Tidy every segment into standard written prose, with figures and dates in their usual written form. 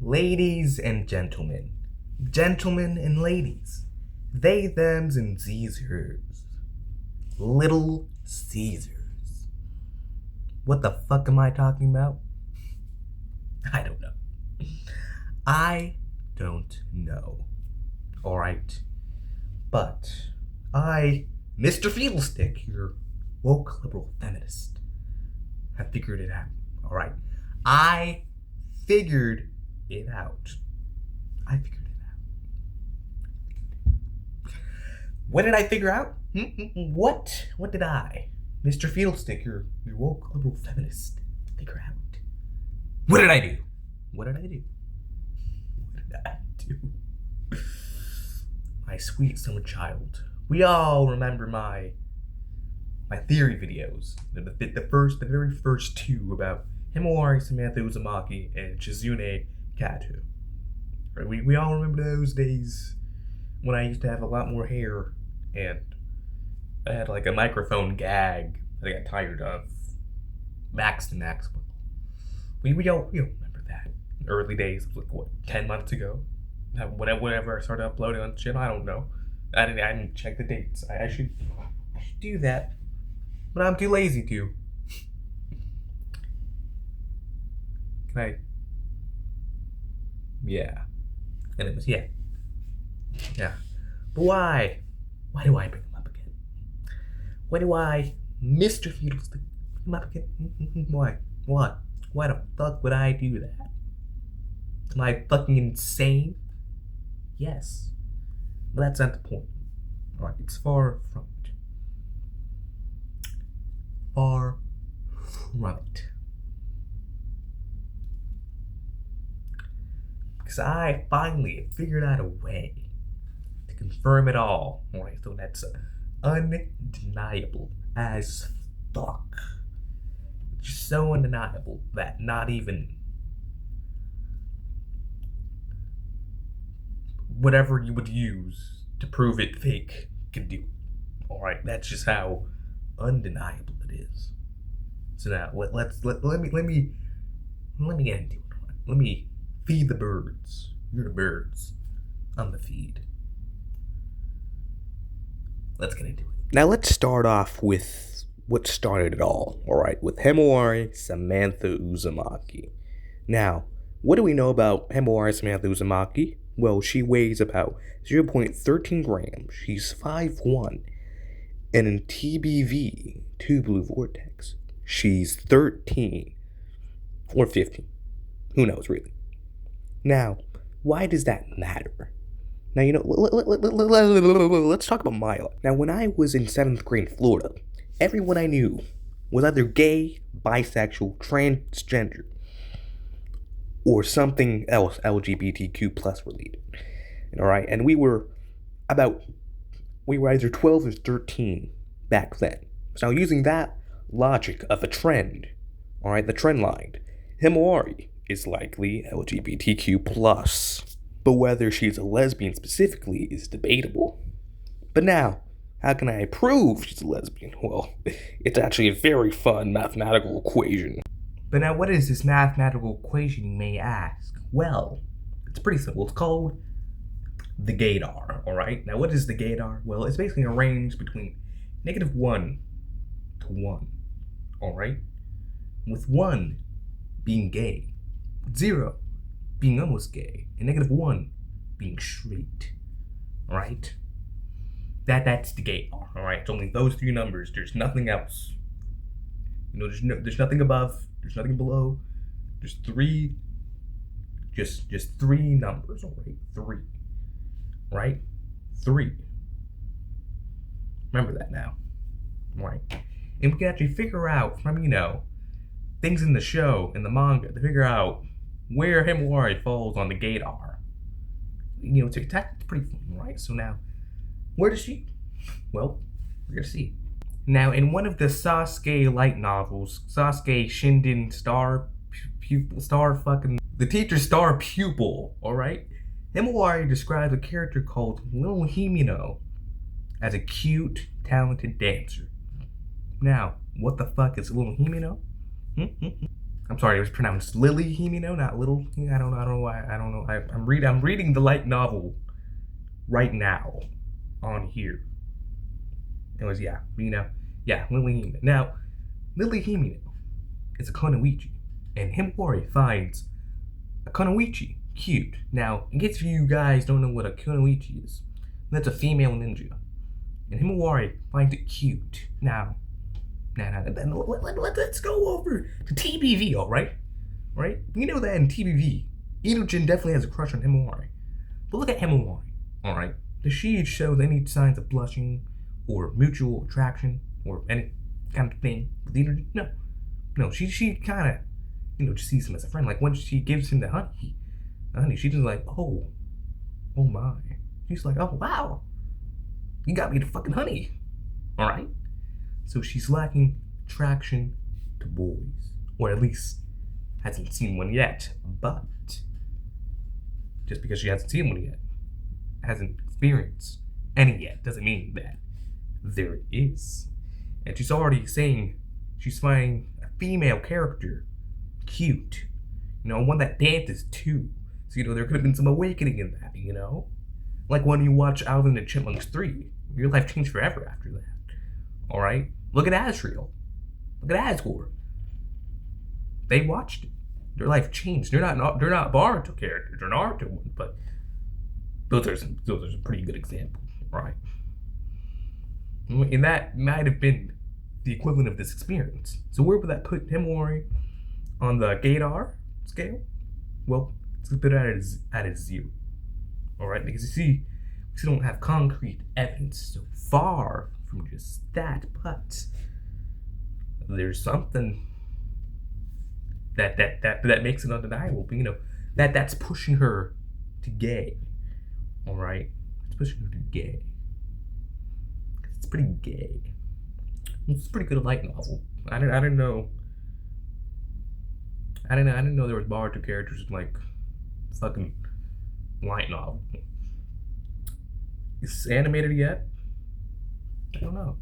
Ladies and gentlemen, gentlemen and ladies, they, thems, and Caesars, Little Caesars. What the fuck am I talking about? I don't know. I don't know. Alright. But I, Mr.Feedlestick, your woke liberal feminist, have figured it out. Alright. I figured it out. I figured it out. What did I figure out? What? What did I, Mr. Feedlestick, your woke liberal feminist, figure out? What did I do? What did I do? What did I do? My sweet summer child. We all remember my theory videos. The very first two about Himawari, Samantha Uzumaki, and Shizune Kato. Right? We all remember those days when I used to have a lot more hair and I had like a microphone gag that I got tired of. Max to Maxwell. We all remember that. Early days, like what, 10 months ago? Whenever I started uploading on the channel, I don't know. I didn't check the dates. I should do that. But I'm too lazy to. Can I? Yeah. Anyways, yeah. Yeah. But why? Why do I bring him up again? Why do I, Mr. Feedlestick, bring him up again? Why? What? Why the fuck would I do that? Am I fucking insane? Yes. But that's not the point. Alright, it's far from it. Far from it. Because I finally figured out a way to confirm it all. Alright, so that's undeniable as fuck. Just so undeniable that not even whatever you would use to prove it fake can do it. Alright, that's just how undeniable it is. So now let me get into it. Let me feed the birds. You're the birds. I'm the feed. Let's get into it. Now let's start off with what started it all. Alright, with Himawari Samantha Uzumaki. Now, what do we know about Himawari Samantha Uzumaki? Well, she weighs about 0.13 grams. She's 5'1". And in TBV, Two Blue Vortex, she's 13 or 15. Who knows, really? Now, why does that matter? Now, let's talk about my life. Now, when I was in 7th grade in Florida, everyone I knew was either gay, bisexual, transgender, or something else LGBTQ plus related. Alright, and we were either 12 or 13 back then. So using that logic of a trend, alright, the trend line, Himawari is likely LGBTQ plus. But whether she's a lesbian specifically is debatable. But now, how can I prove she's a lesbian? Well, it's actually a very fun mathematical equation. But now, what is this mathematical equation, you may ask? Well, it's pretty simple. It's called the gaydar, alright? Now, what is the gaydar? Well, it's basically a range between -1 to 1, alright? With 1 being gay, 0 being almost gay, and -1 being straight, alright? That's the gaydar, alright? It's only those 3 numbers. There's nothing else. There's nothing above. There's nothing below. There's 3. Just 3 numbers, alright? 3. Right? 3. Remember that now. Right? And we can actually figure out from, things in the show, in the manga, to figure out where Himawari falls on the gaydar. It's pretty fun, right? So now, where does she? Well, we're gonna see. Now, in one of the Sasuke light novels, Sasuke Shinden the teacher's star pupil, alright? Himawari describes a character called Little Himino as a cute, talented dancer. Now, what the fuck is Little Himino? I'm sorry, it was pronounced Lily Himino, not Little. I don't know why. I don't know. I'm reading the light novel right now on here. It was Lily Himino. Now, Lily Himino is a Kunoichi, and Himawari finds a Kunoichi cute. Now, in case you guys don't know what a Kunoichi is, that's a female ninja, and Himawari finds it cute. Now, let's go over to TBV, all right? Right? We know that in TBV, Inojin definitely has a crush on Himawari. But look at Himawari, all right? Does she show any signs of blushing or mutual attraction or any kind of thing with Inojin? No. She kind of, just sees him as a friend. Like when she gives him the honey, she's just like, oh my. She's like, oh wow, you got me the fucking honey, all right? So she's lacking attraction to boys, or at least hasn't seen one yet. But just because she hasn't seen one yet, hasn't experienced any yet, doesn't mean that there is. And she's already saying she's finding a female character cute, one that dances too. So there could have been some awakening in that, like when you watch Alvin and the Chipmunks 3, your life changed forever after that. All right, look at Asriel, look at Asgore. They watched it. Their life changed. They're not Boruto characters. They're Naruto ones, but those are some pretty good examples, right? And that might have been the equivalent of this experience. So where would that put Himawari on the Gator scale? Well, let's put it at a 0. All right, because you see, we still don't have concrete evidence so far from just that, but there's something that makes it undeniable. That's pushing her to gay. All right, it's pushing her to gay. It's pretty gay. It's a pretty good light novel. I didn't know. I didn't know there was Boruto characters in like fucking light novel. Is it animated yet? I don't know.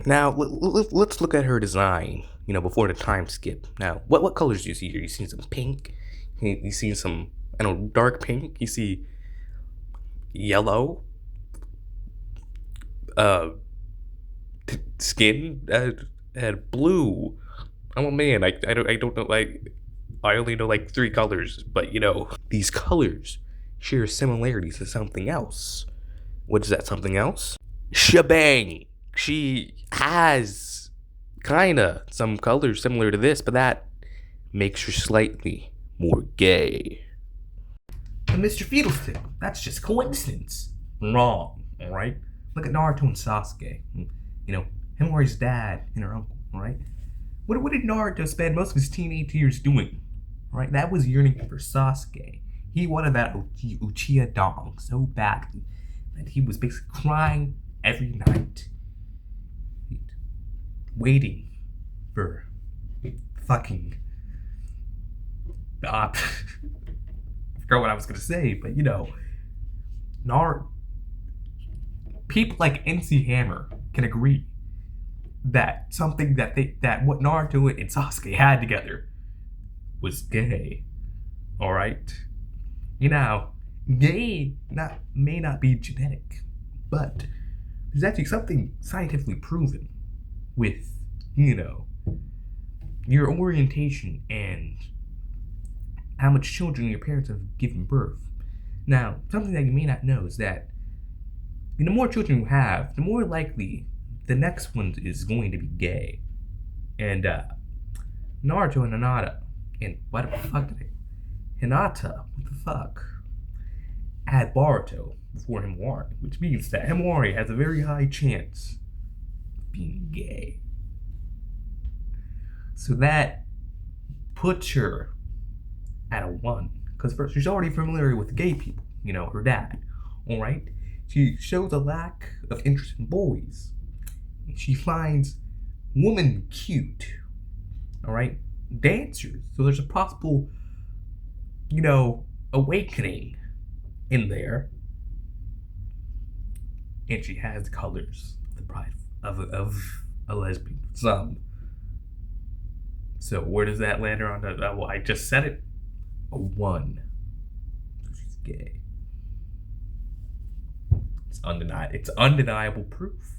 Now let's look at her design. Before the time skip. Now, what colors do you see here? You see some pink. You see some dark pink. You see yellow. Skin and blue. I'm a man. I don't know. Like I only know like 3 colors, but these colors share similarities to something else. What is that something else? Shebang. She has kinda some colors similar to this, but that makes her slightly more gay. And Mr.Feedlestick, that's just coincidence. Wrong, alright? Look at Naruto and Sasuke. Himawari's dad and her uncle, alright? What did Naruto spend most of his teenage years doing? Right? That was yearning for Sasuke. He wanted that Uchiha dong so badly that he was basically crying every night. Waiting for fucking I forgot what I was gonna say, but people like NC Hammer can agree that something that what Naruto and Sasuke had together was gay. Alright? Gay may not be genetic, but there's actually something scientifically proven with, your orientation and how much children your parents have given birth. Now, something that you may not know is that the more children you have, the more likely the next one is going to be gay. And Naruto and Hinata, and what the fuck did Hinata, what the fuck, had Boruto before Himawari, which means that Himawari has a very high chance of being gay. So that puts her at a 1. Because first, she's already familiar with gay people, her dad, alright? She shows a lack of interest in boys. She finds women cute, alright? Dancers. So there's a possible, awakening in there. And she has the colors of the pride of a lesbian. So where does that land her on the, well, I just said it. A 1. So she's gay. It's undeniable proof.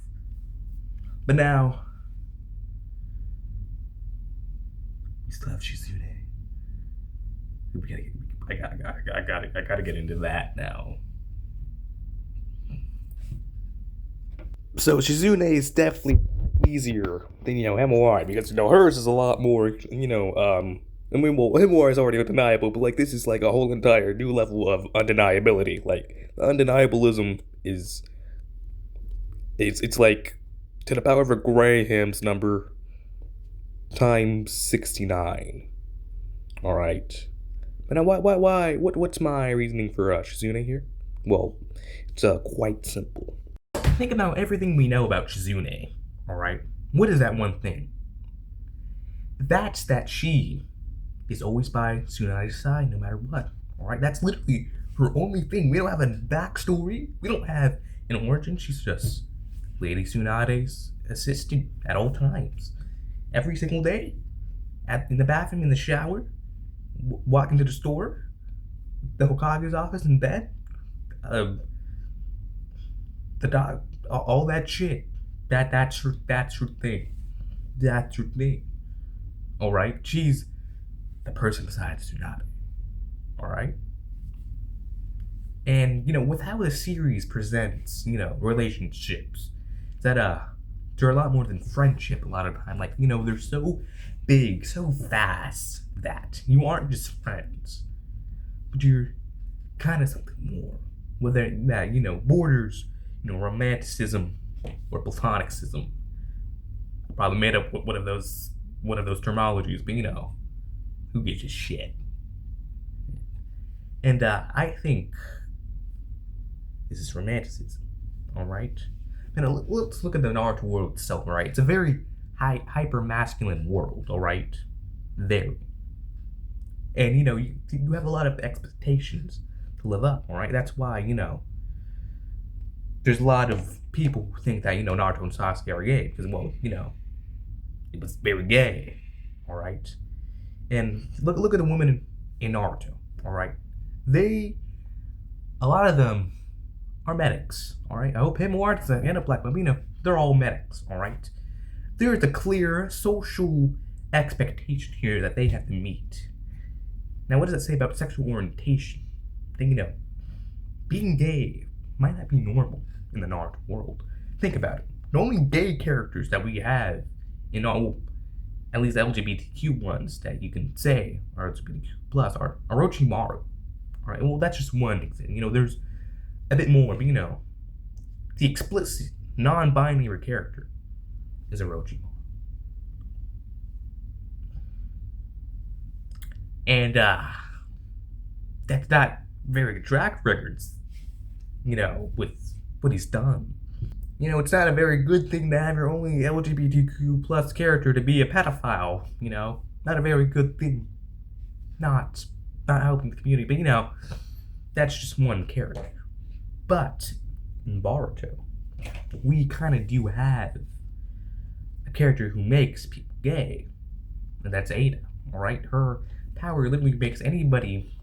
But now, we still have Shizune. I gotta get into that now. So Shizune is definitely easier than, Himawari, because, hers is a lot more, I mean, well, Himawari is already undeniable, but, like, this is, like, a whole entire new level of undeniability. Like, undeniablism is, it's like, to the power of a Graham's number times 69. Alright. But now, why, what's my reasoning for, Shizune here? Well, it's, quite simple. Think about everything we know about Shizune, alright? What is that one thing? That's that she is always by Tsunade's side no matter what, alright? That's literally her only thing. We don't have a backstory. We don't have an origin. She's just Lady Tsunade's assistant at all times. Every single day. In the bathroom, in the shower, walking to the store, the Hokage's office, in bed, the dog, all that shit. That's her thing. That's her thing. Alright? She's the person besides Tsunade. Alright? And, with how the series presents, relationships, that, they're a lot more than friendship a lot of the time. Like, they're so big, so vast that you aren't just friends, but you're kind of something more. Whether that, borders, romanticism or platonicism. Probably made up one of those terminologies, but who gives a shit? And I think this is romanticism, alright? Let's look at the Naruto world itself, right? It's a very hyper masculine world, alright? Very. And you have a lot of expectations to live up, alright? That's why, there's a lot of people who think that, Naruto and Sasuke are gay, because, well, it was very gay, alright? And look at the women in Naruto, alright? A lot of them are medics, alright? I hope Himawari doesn't end up like them, they're all medics, alright? There's a clear social expectation here that they have to meet. Now, what does it say about sexual orientation? Then, being gay might not be normal in the Naruto world. Think about it. The only gay characters that we have in all, at least LGBTQ ones that you can say are LGBTQ plus, are Orochimaru. Alright, well, that's just one example. There's a bit more, but the explicit, non-binary character is Orochimaru. And, that's not very good track records, with what he's done. It's not a very good thing to have your only LGBTQ plus character to be a pedophile, not a very good thing. Not helping the community, but that's just one character. But in Boruto, we kind of do have a character who makes people gay, and that's Ada, alright? Her power literally makes anybody,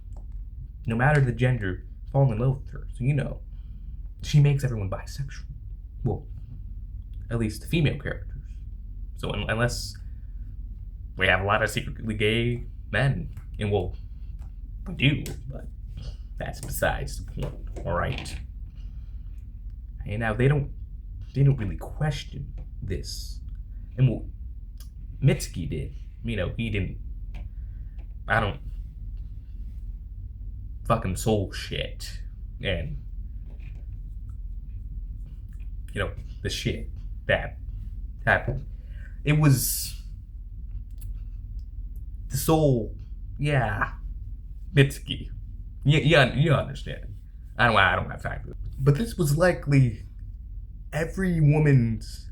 no matter the gender, fall in love with her. So, she makes everyone bisexual. Well, at least the female characters. So unless we have a lot of secretly gay men, and well, we do, but that's besides the point, alright? And now they don't really question this. And well, Mitsuki did. He didn't. I don't fucking soul shit. And the shit that happened. It was the soul, yeah, Mitsuki. You understand. I don't have time for it. But this was likely every woman's,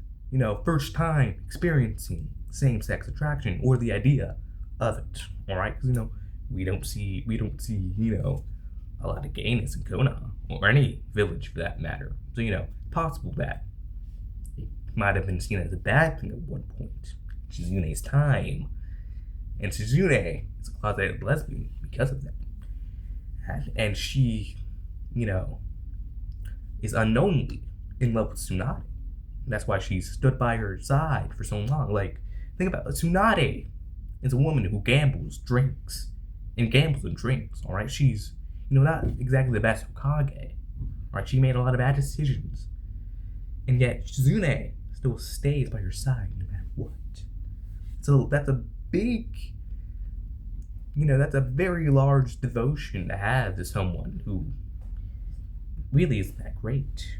first time experiencing same-sex attraction or the idea of it. All right, because we don't see, a lot of gayness in Konoha or any village for that matter. So possible that it might have been seen as a bad thing at one point. Shizune's time And Shizune is a closeted lesbian because of that. And she, you know, is unknowingly in love with Tsunade. And that's why she stood by her side for so long. Like, think about it. Tsunade is a woman who gambles, drinks, and drinks, alright? She's, you know, not exactly the best Hokage. Alright, she made a lot of bad decisions. And yet, Shizune still stays by her side no matter what. So that's a big, you know, that's a very large devotion to have to someone who really isn't that great.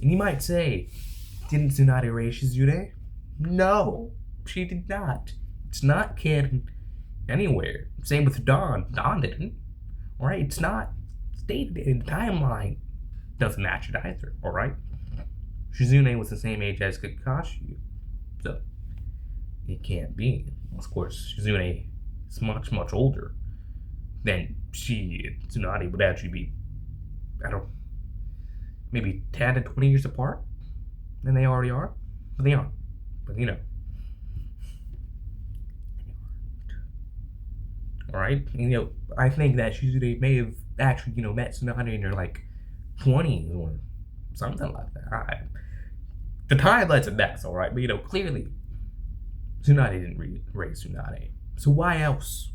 And you might say, didn't Tsunade raise Shizune? No, she did not. It's not canon anywhere. Same with Dawn. Dawn didn't. Alright, it's not stated in the timeline. Doesn't match it either, alright? Shizune was the same age as Kakashi, so it can't be. Of course, Shizune is much, much older than she and Tsunade would actually be, I don't know, maybe 10 to 20 years apart than they already are. But they aren't. But you know. Alright? You know, I think that Shizune may have actually, you know, met Tsunade in her like 20s or something like that. The time lets it best, alright? But you know, clearly Tsunade didn't raise Tsunade. So why else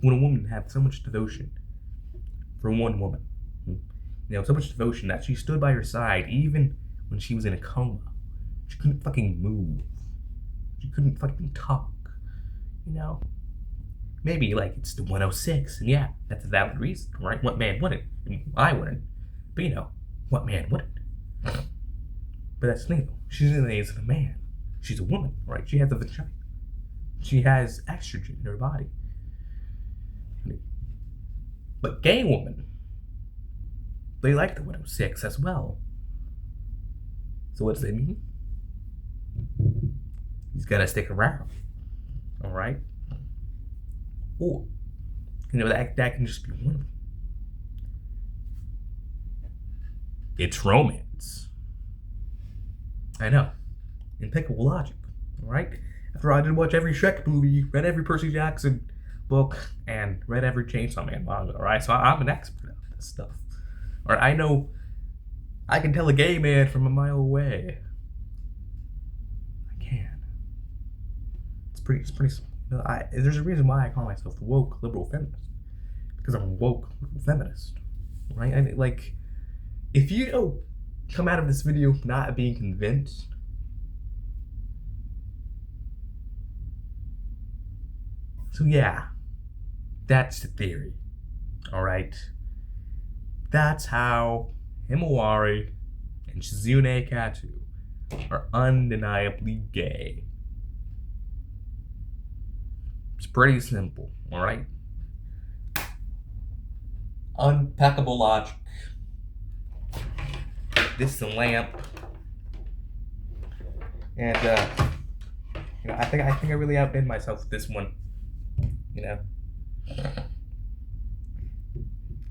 would a woman have so much devotion for one woman? You know, so much devotion that she stood by her side even when she was in a coma. She couldn't fucking move. She couldn't fucking talk. You know? Maybe, like, it's the 106, and yeah, that's a valid reason, right? What man wouldn't? I mean, I wouldn't. But, you know, what man wouldn't? But that's the thing, though. Shizune isn't a man. She's a woman, right? She has a vagina. She has estrogen in her body. But gay women, they like the 106 as well. So what does that mean? He's gotta stick around. Alright? Or, you know, that can just be one of them. It's romance. I know. Impeccable logic. Alright? After I did watch every Shrek movie, read every Percy Jackson book, and read every Chainsaw Man manga, alright? So I'm an expert at this stuff. Alright, I know I can tell a gay man from a mile away. I can. It's pretty you know, there's a reason why I call myself the woke liberal feminist. Because I'm a woke liberal feminist. Right? I mean, like, if you don't come out of this video not being convinced, so yeah, that's the theory. Alright? That's how Himawari and Shizune Katu are undeniably gay. It's pretty simple, alright? Impeccable logic. This is a lamp. And you know, I think I really outdid myself with this one. You know.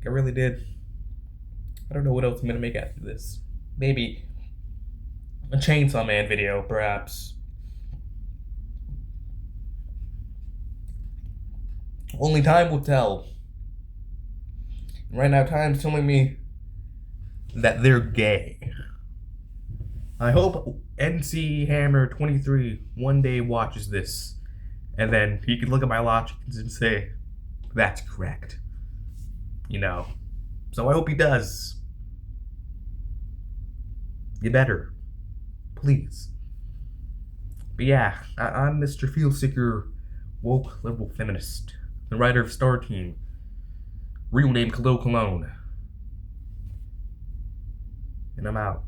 I really did. I don't know what else I'm gonna make after this. Maybe a Chainsaw Man video, perhaps. Only time will tell. Right now, time's telling me that they're gay. I hope NC Hammer 23 one day watches this, and then he can look at my logic and say, that's correct. You know. So I hope he does. You better. Please. But yeah, I'm Mr.Feedlestick, woke liberal feminist, the writer of Star Team, real name Khalil Cologne. And I'm out.